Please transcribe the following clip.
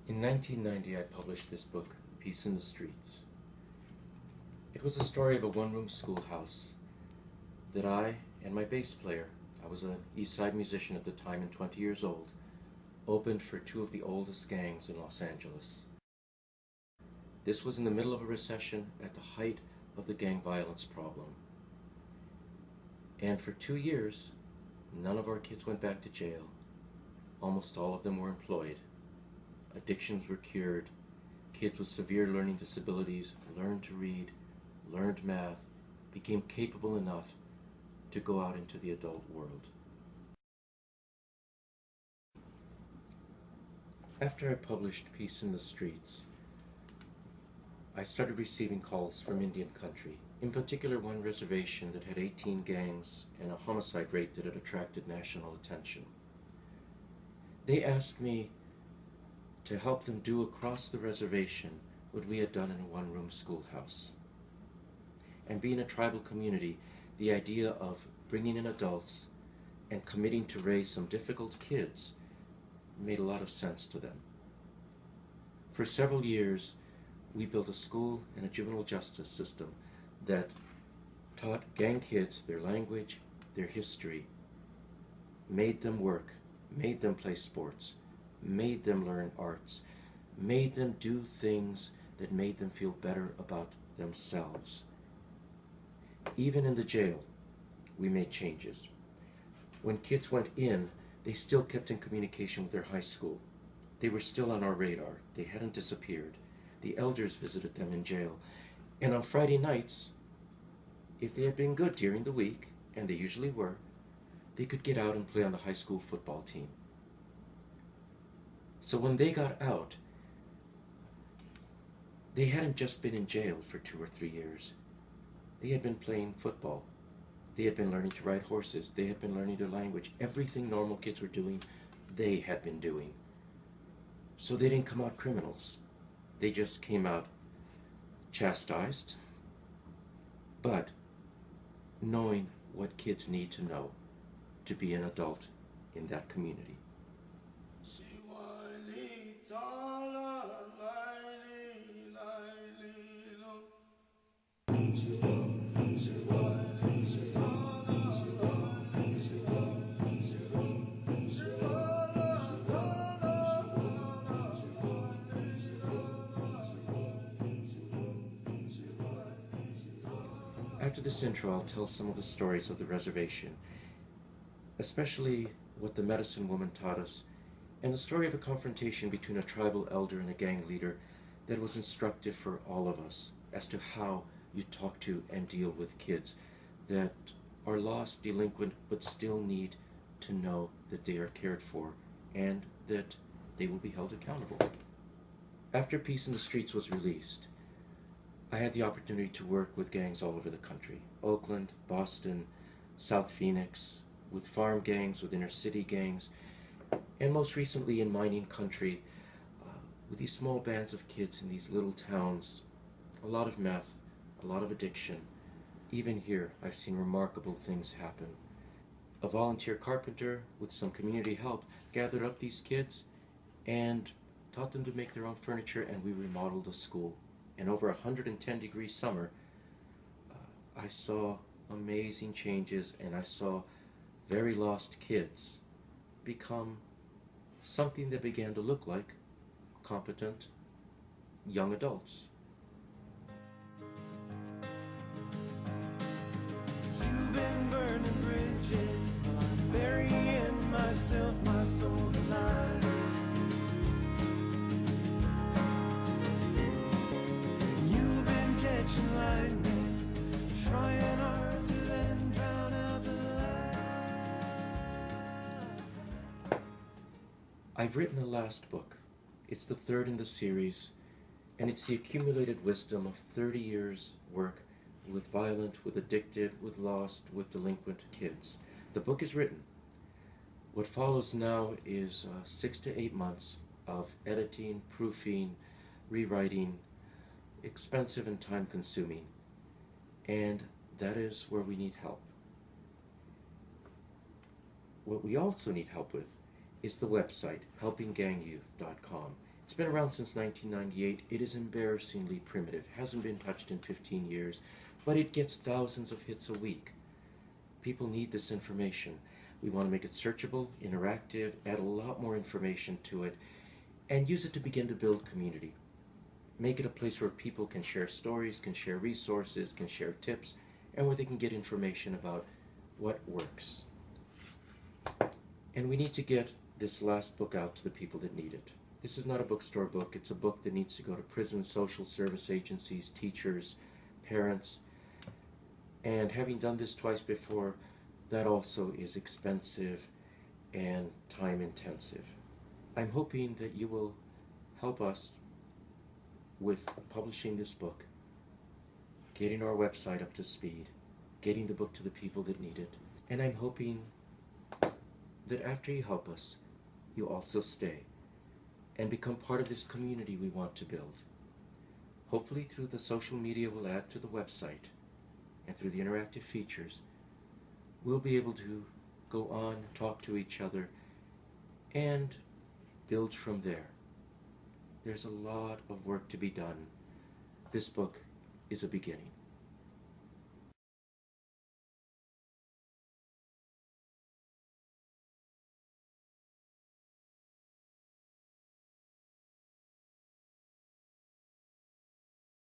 In 1990, I published this book, Peace in the Streets. It was a story of a one-room schoolhouse that I and my bass player, I was an East Side musician at the time and 20 years old, opened for two of the oldest gangs in Los Angeles. This was in the middle of a recession at the height of the gang violence problem. And for 2 years, none of our kids went back to jail. Almost all of them were employed. Addictions were cured. Kids with severe learning disabilities learned to read, learned math, became capable enough to go out into the adult world. After I published Peace in the Streets, I started receiving calls from Indian country, in particular one reservation that had 18 gangs and a homicide rate that had attracted national attention. They asked me to help them do across the reservation what we had done in a one-room schoolhouse. And being a tribal community, the idea of bringing in adults and committing to raise some difficult kids made a lot of sense to them. For several years, we built a school and a juvenile justice system that taught gang kids their language, their history, made them work, made them play sports, made them learn arts, made them do things that made them feel better about themselves. Even in the jail, we made changes. When kids went in, they still kept in communication with their high school. They were still on our radar. They hadn't disappeared. The elders visited them in jail. And on Friday nights, if they had been good during the week, and they usually were, they could get out and play on the high school football team. So when they got out, they hadn't just been in jail for 2 or 3 years. They had been playing football. They had been learning to ride horses. They had been learning their language. Everything normal kids were doing, they had been doing. So they didn't come out criminals. They just came out chastised, but knowing what kids need to know to be an adult in that community. After this intro, I'll tell some of the stories of the reservation, especially what the medicine woman taught us, and the story of a confrontation between a tribal elder and a gang leader that was instructive for all of us as to how you talk to and deal with kids that are lost, delinquent, but still need to know that they are cared for and that they will be held accountable. After Peace in the Streets was released, I had the opportunity to work with gangs all over the country. Oakland, Boston, South Phoenix, with farm gangs, with inner city gangs, and most recently in mining country, with these small bands of kids in these little towns. A lot of meth, a lot of addiction. Even here, I've seen remarkable things happen. A volunteer carpenter, with some community help, gathered up these kids and taught them to make their own furniture, and we remodeled a school. And over a 110-degree summer, I saw amazing changes, and I saw very lost kids become something that began to look like competent young adults. You've been burning bridges while I'm burying myself, my soul alive. You've been catching lightning, trying hard to then drown out the light. I've written a last book. It's the third in the series, and it's the accumulated wisdom of 30 years' work with violent, with addicted, with lost, with delinquent kids. The book is written. What follows now is 6 to 8 months of editing, proofing, rewriting, expensive and time-consuming, and that is where we need help. What we also need help with is the website, helpinggangyouth.com. It's been around since 1998. It is embarrassingly primitive, hasn't been touched in 15 years, but it gets thousands of hits a week. People need this information. We want to make it searchable, interactive, add a lot more information to it, and use it to begin to build community. Make it a place where people can share stories, can share resources, can share tips, and where they can get information about what works. And we need to get this last book out to the people that need it. This is not a bookstore book. It's a book that needs to go to prisons, social service agencies, teachers, parents. And having done this twice before, that also is expensive and time intensive. I'm hoping that you will help us with publishing this book, getting our website up to speed, getting the book to the people that need it. And I'm hoping that after you help us, you also stay and become part of this community we want to build. Hopefully through the social media we'll add to the website and through the interactive features, we'll be able to go on, talk to each other, and build from there. There's a lot of work to be done. This book is a beginning.